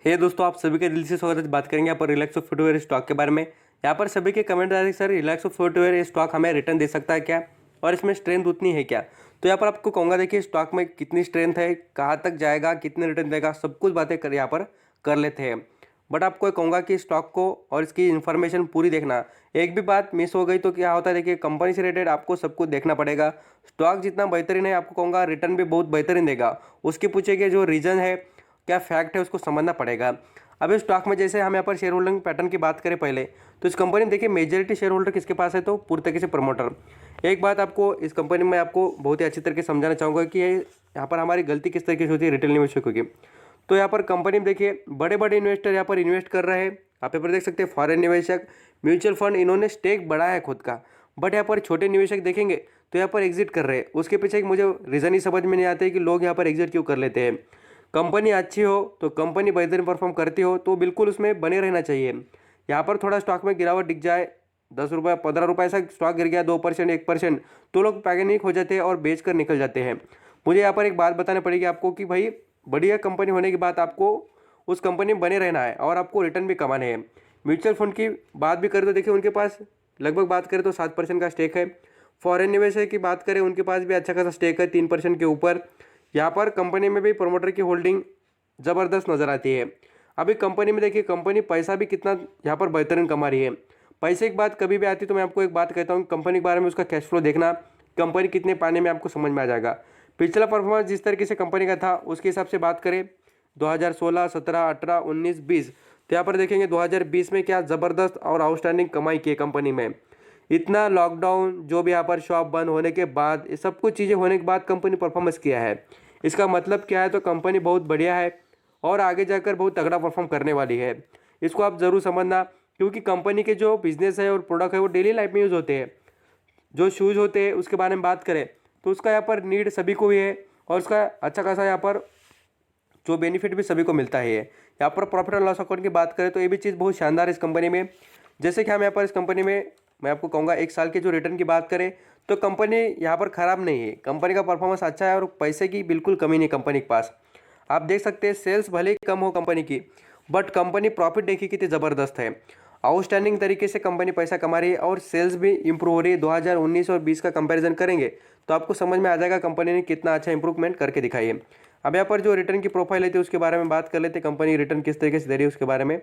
हे दोस्तों, आप सभी का दिल से स्वागत है। बात करेंगे यहाँ पर रिलैक्सो फुटवेयर स्टॉक के बारे में। यहाँ पर सभी के कमेंट आ रहे हैं, सर रिलैक्सो फुटवेयर ये स्टॉक हमें रिटर्न दे सकता है क्या, और इसमें स्ट्रेंथ उतनी है क्या। तो यहाँ पर आपको कहूँगा, देखिए स्टॉक में कितनी स्ट्रेंथ है, कहाँ तक जाएगा, कितने रिटर्न देगा, सब कुछ बातें कर यहाँ पर कर लेते हैं। बट आपको कहूँगा कि स्टॉक को और इसकी इन्फॉर्मेशन पूरी देखना। एक भी बात मिस हो गई तो क्या होता है, देखिए कंपनी से रिलेटेड आपको सब कुछ देखना पड़ेगा। स्टॉक जितना बेहतरीन है, आपको कहूँगा रिटर्न भी बहुत बेहतरीन देगा। उसके पीछे के जो रीज़न है, क्या फैक्ट है, उसको समझना पड़ेगा। अब इस स्टॉक में जैसे हम यहाँ पर शेयर होल्डिंग पैटर्न की बात करें पहले, तो इस कंपनी में देखिए मेजॉरिटी शेयर होल्डर किसके पास है, तो पूरी तरीके से प्रमोटर। एक बात आपको इस कंपनी में आपको बहुत ही अच्छी तरीके से समझाना चाहूँगा कि यहाँ पर हमारी गलती किस तरीके से होती है रिटेल निवेशकों की। तो यहाँ पर कंपनी में देखिए बड़े बड़े इन्वेस्टर यहाँ पर इन्वेस्ट कर रहे हैं। आप यहाँ पर देख सकते हैं फॉरेन निवेशक, म्यूचुअल फंड, इन्होंने स्टेक बढ़ाया है खुद का। बट यहाँ पर छोटे निवेशक देखेंगे तो यहाँ पर एग्जिट कर रहे हैं। उसके पीछे एक मुझे रीज़न ही समझ में नहीं आता है कि लोग यहाँ पर एग्जिट क्यों कर लेते हैं। कंपनी अच्छी हो तो कंपनी बेहतरीन परफॉर्म करती हो तो बिल्कुल उसमें बने रहना चाहिए। यहाँ पर थोड़ा स्टॉक में गिरावट दिख जाए, 10 रुपये 15 रुपये ऐसा स्टॉक गिर गया, 2% 1%, तो लोग पैनिक हो जाते हैं और बेच कर निकल जाते हैं। मुझे यहाँ पर एक बात बतानी पड़ेगी आपको कि भाई बढ़िया कंपनी होने के बाद आपको उस कंपनी में बने रहना है और आपको रिटर्न भी कमाने हैं। म्यूचुअल फंड की बात भी करें तो देखिए उनके पास लगभग बात करें तो 7% का स्टेक है। फॉरेन निवेशक की बात करें, उनके पास भी अच्छा खासा स्टेक है, 3% के ऊपर। यहाँ पर कंपनी में भी प्रमोटर की होल्डिंग ज़बरदस्त नज़र आती है। अभी कंपनी में देखिए कंपनी पैसा भी कितना यहाँ पर बेहतरीन कमा रही है। पैसे की बात कभी भी आती तो मैं आपको एक बात कहता हूँ, कंपनी के बारे में उसका कैश फ्लो देखना, कंपनी कितने पाने में आपको समझ में आ जाएगा। पिछला परफॉर्मेंस जिस तरीके से कंपनी का था उसके हिसाब से बात करें 2016, 17, 18, 19, 20, तो यहाँ पर देखेंगे 2020 में क्या ज़बरदस्त और आउटस्टैंडिंग कमाई की है कंपनी में। इतना लॉकडाउन जो भी यहाँ पर शॉप बंद होने के बाद, ये सब कुछ चीज़ें होने के बाद कंपनी परफॉर्मेंस किया है। इसका मतलब क्या है, तो कंपनी बहुत बढ़िया है और आगे जाकर बहुत तगड़ा परफॉर्म करने वाली है। इसको आप ज़रूर समझना, क्योंकि कंपनी के जो बिजनेस है और प्रोडक्ट है वो डेली लाइफ में यूज़ होते हैं। जो शूज़ होते हैं उसके बारे में बात करें तो उसका यहाँ पर नीड सभी को ही है और उसका अच्छा खासा यहाँ पर जो बेनिफिट भी सभी को मिलता है। यहाँ पर प्रॉफिट एंड लॉस अकाउंट की बात करें तो ये भी चीज़ बहुत शानदार है इस कंपनी में। जैसे कि हम यहाँ पर इस कंपनी में मैं आपको कहूँगा 1 साल के जो रिटर्न की बात करें तो कंपनी यहाँ पर ख़राब नहीं है, कंपनी का परफॉर्मेंस अच्छा है और पैसे की बिल्कुल कमी नहीं कंपनी के पास। आप देख सकते हैं सेल्स भले ही कम हो कंपनी की, बट कंपनी प्रॉफिट देखिए कितनी ज़बरदस्त है। आउटस्टैंडिंग तरीके से कंपनी पैसा कमा रही है और सेल्स भी इंप्रूव हो रही है। 2019 और 20 का कंपैरिजन करेंगे तो आपको समझ में आ जाएगा कंपनी ने कितना अच्छा इंप्रूवमेंट करके दिखाई है। अब यहाँ पर जो रिटर्न की प्रोफाइल है उसके बारे में बात कर लेते हैं। कंपनी रिटर्न किस तरीके से दे रही है उसके बारे में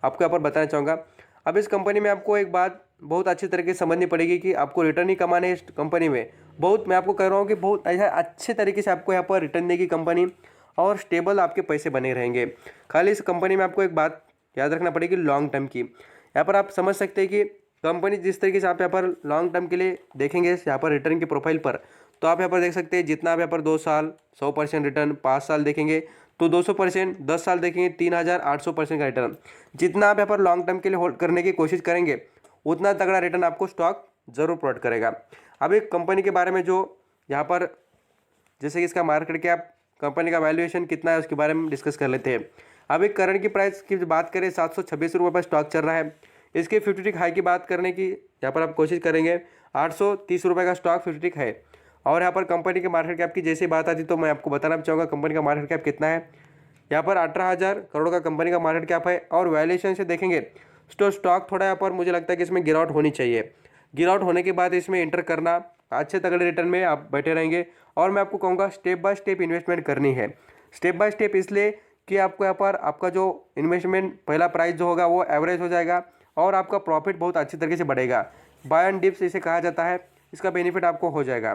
आपको यहाँ पर बताना चाहूँगा। अब इस कंपनी में आपको एक बात बहुत अच्छी तरीके से समझनी पड़ेगी कि आपको रिटर्न ही कमाने इस कंपनी में बहुत, मैं आपको कह रहा हूँ कि बहुत ऐसा अच्छे तरीके से आपको यहाँ पर रिटर्न देगी कंपनी और स्टेबल आपके पैसे बने रहेंगे। खाली इस कंपनी में आपको एक बात याद रखना पड़ेगी लॉन्ग टर्म की। यहाँ पर आप समझ सकते हैं कि कंपनी जिस तरीके से आप यहाँ पर लॉन्ग टर्म के लिए देखेंगे यहाँ पर रिटर्न की प्रोफाइल पर, तो आप यहाँ पर देख सकते हैं जितना आप यहाँ पर 2 साल 100% रिटर्न, 5 साल देखेंगे तो 200%, 10 साल देखेंगे 3800% का रिटर्न। जितना आप यहाँ पर लॉन्ग टर्म के लिए होल्ड करने की कोशिश करेंगे उतना तगड़ा रिटर्न आपको स्टॉक जरूर प्रोवाइड करेगा। अब एक कंपनी के बारे में जो यहाँ पर जैसे कि इसका मार्केट कैप, कंपनी का वैल्यूएशन कितना है उसके बारे में डिस्कस कर लेते हैं। अभी करंट की प्राइस की बात करें 726 रुपये पर स्टॉक चल रहा है। इसके 50 टिक हाई की बात करने की यहाँ पर आप कोशिश करेंगे 830 रुपये का स्टॉक 50 टिक है। और यहाँ पर कंपनी के मार्केट कैप की जैसे बात आती तो मैं आपको बताना चाहूँगा कंपनी का मार्केट कैप कितना है। यहाँ पर 18,000 करोड़ का कंपनी का मार्केट कैप है और वैल्यूएशन से देखेंगे तो स्टॉक थोड़ा यहाँ पर मुझे लगता है कि इसमें गिरावट होनी चाहिए। गिरावट होने के बाद इसमें एंटर करना, अच्छे तगड़े रिटर्न में आप बैठे रहेंगे। और मैं आपको कहूँगा स्टेप बाय स्टेप इन्वेस्टमेंट करनी है। स्टेप बाय स्टेप इसलिए कि आपको यहाँ पर आपका जो इन्वेस्टमेंट पहला प्राइस जो होगा वो एवरेज हो जाएगा और आपका प्रॉफिट बहुत अच्छी तरीके से बढ़ेगा। बाय एंड डिप्स इसे कहा जाता है, इसका बेनिफिट आपको हो जाएगा।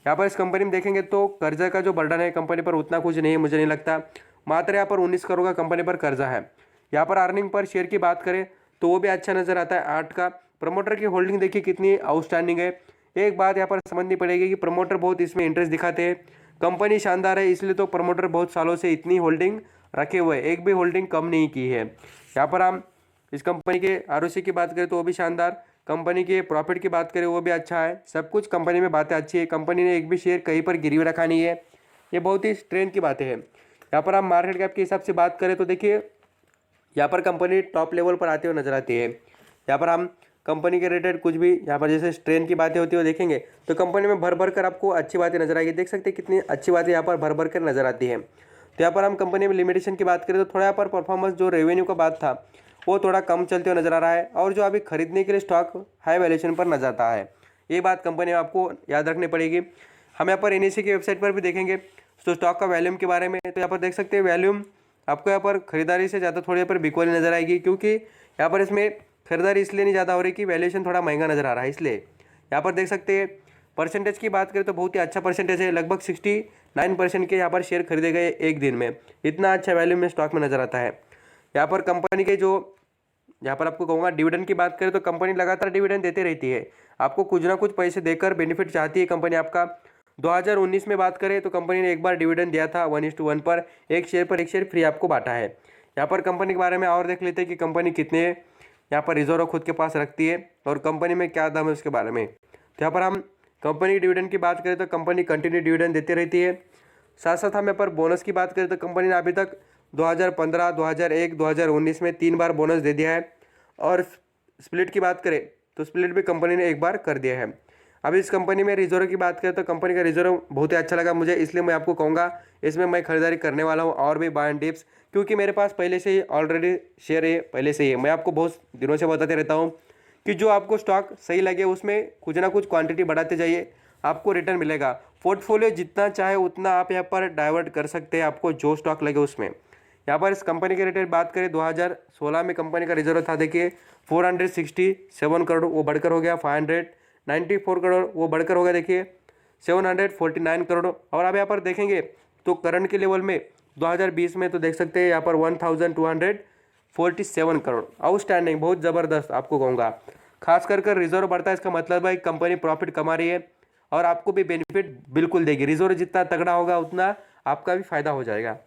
यहाँ पर इस कंपनी में देखेंगे तो कर्जा का जो बर्डन है कंपनी पर उतना कुछ नहीं है, मुझे नहीं लगता। मात्र यहाँ पर 19 करोड़ का कंपनी पर कर्जा है। यहाँ पर अर्निंग पर शेयर की बात करें तो वो भी अच्छा नज़र आता है 8 का। प्रमोटर की होल्डिंग देखिए कितनी आउटस्टैंडिंग है। एक बात यहाँ पर समझनी पड़ेगी कि प्रमोटर बहुत इसमें इंटरेस्ट दिखाते हैं। कंपनी शानदार है इसलिए तो प्रमोटर बहुत सालों से इतनी होल्डिंग रखे हुए हैं, एक भी होल्डिंग कम नहीं की है। यहाँ पर हम इस कंपनी के आरओसी की बात करें तो वो भी शानदार, कंपनी के प्रॉफिट की बात करें वो भी अच्छा है। सब कुछ कंपनी में बातें अच्छी है। कंपनी ने एक भी शेयर कहीं पर गिरवी रखा नहीं है, ये बहुत ही स्ट्रेंथ की बातें हैं। यहाँ पर हम मार्केट कैप के हिसाब से बात करें तो देखिए यहाँ पर कंपनी टॉप लेवल पर आते हुए नजर आती है। यहाँ पर हम कंपनी के रिलेटेड कुछ भी यहाँ पर जैसे स्ट्रेंथ की बातें होती है वो देखेंगे तो कंपनी में भर भर कर आपको अच्छी बातें नजर आएगी। देख सकते हैं कितनी अच्छी बातें यहाँ पर भर भर कर नजर आती है। तो यहाँ पर हम कंपनी में लिमिटेशन की बात करें तो थोड़ा यहाँ पर परफॉर्मेंस जो रेवेन्यू का बात था वो थोड़ा कम चलते हुए नजर आ रहा है, और जो अभी खरीदने के लिए स्टॉक हाई वैल्यूएशन पर नजर आता है। ये बात कंपनी में आपको याद रखनी पड़ेगी। हम यहाँ पर एनएसई की वेबसाइट पर भी देखेंगे तो स्टॉक का वैल्यूम के बारे में, तो यहाँ पर देख सकते हैं वैल्यूम आपको यहाँ पर खरीदारी से ज़्यादा थोड़ी यहाँ पर बिकवाली नजर आएगी, क्योंकि यहाँ पर इसमें खरीदारी इसलिए नहीं ज़्यादा हो रही कि वैल्यूएशन थोड़ा महंगा नजर आ रहा है। इसलिए यहाँ पर देख सकते हैं परसेंटेज की बात करें तो बहुत ही अच्छा परसेंटेज है, लगभग 69% के यहाँ पर शेयर खरीदे गए एक दिन में। इतना अच्छा वैल्यू में स्टॉक में नजर आता है। यहाँ पर कंपनी के जो यहाँ पर आपको कहूँगा डिविडेंड की बात करें तो कंपनी लगातार डिविडेंड देती रहती है, आपको कुछ ना कुछ पैसे देकर बेनिफिट चाहती है कंपनी आपका। 2019 में बात करें तो कंपनी ने एक बार डिविडेंड दिया था 1:1 पर, एक शेयर फ्री आपको बांटा है। यहाँ पर कंपनी के बारे में और देख लेते हैं कि कंपनी कितने यहाँ पर रिजर्व खुद के पास रखती है और कंपनी में क्या दाम है उसके बारे में। तो यहाँ पर हम कंपनी डिविडेंड की बात करें तो कंपनी कंटिन्यू डिविडेंड देती रहती है। साथ साथ हम यहाँ पर बोनस की बात करें तो कंपनी ने अभी तक 2015, 2001, 2019 में 3 बार बोनस दे दिया है। और स्प्लिट की बात करें तो स्प्लिट भी कंपनी ने एक बार कर दिया है। अब इस कंपनी में रिजर्व की बात करें तो कंपनी का रिजर्व बहुत ही अच्छा लगा मुझे, इसलिए मैं आपको कहूँगा इसमें मैं खरीदारी करने वाला हूँ और भी बाय एंड डिप्स, क्योंकि मेरे पास पहले से ही ऑलरेडी शेयर है, पहले से ही मैं आपको बहुत दिनों से बताते रहता हूँ कि जो आपको स्टॉक सही लगे उसमें कुछ ना कुछ क्वांटिटी बढ़ाते जाइए, आपको रिटर्न मिलेगा। पोर्टफोलियो जितना चाहे उतना आप यहाँ पर डाइवर्ट कर सकते हैं, आपको जो स्टॉक लगे उसमें। यहाँ पर इस कंपनी के रिलेटेड बात करें 2016 में कंपनी का रिजर्व था देखिए 467 करोड़, वो बढ़कर हो गया 594 करोड़, वो बढ़कर हो गया देखिए 749 करोड़। और अब यहाँ पर देखेंगे तो करंट के लेवल में 2020 में तो देख सकते हैं यहाँ पर 1247 करोड़। आउटस्टैंडिंग, बहुत ज़बरदस्त आपको कहूँगा। खास कर रिजर्व बढ़ता है इसका मतलब है कंपनी प्रॉफिट कमा रही है और आपको भी बेनिफिट बिल्कुल देगी। रिजर्व जितना तगड़ा होगा उतना आपका भी फायदा हो जाएगा।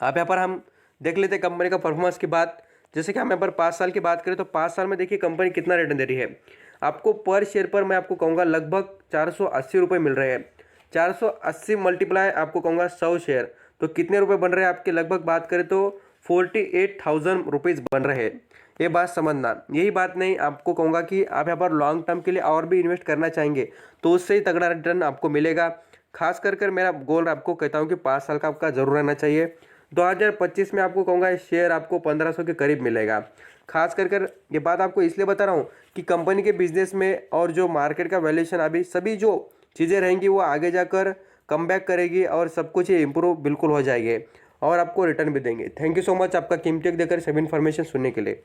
आप यहाँ पर हम देख लेते हैं कंपनी का परफॉर्मेंस की बात। जैसे कि हम यहाँ पर 5 साल की बात करें तो 5 साल में देखिए कंपनी कितना रिटर्न दे रही है। आपको पर शेयर पर मैं आपको कहूँगा लगभग 480 रुपये मिल रहे हैं। 480 मल्टीप्लाई आपको कहूँगा 100 शेयर तो कितने रुपए बन रहे हैं आपके, लगभग बात करें तो 48,000 रुपीज़ बन रहे हैं। ये बात समझना, यही बात नहीं आपको कहूँगा कि आप यहाँ पर लॉन्ग टर्म के लिए और भी इन्वेस्ट करना चाहेंगे तो उससे ही तगड़ा रिटर्न आपको मिलेगा। खास कर मेरा गोल आपको कहता हूँ कि 5 साल का आपका जरूर रहना चाहिए। 2025 में आपको कहूँगा शेयर आपको 1500 के करीब मिलेगा। खास कर ये बात आपको इसलिए बता रहा हूँ कि कंपनी के बिजनेस में और जो मार्केट का वैल्यूएशन अभी सभी जो चीज़ें रहेंगी वो आगे जाकर कम बैक करेगी और सब कुछ ये इम्प्रूव बिल्कुल हो जाएगी और आपको रिटर्न भी देंगे। थैंक यू सो मच आपका कीमती वक्त देकर सभी इन्फॉर्मेशन सुनने के लिए।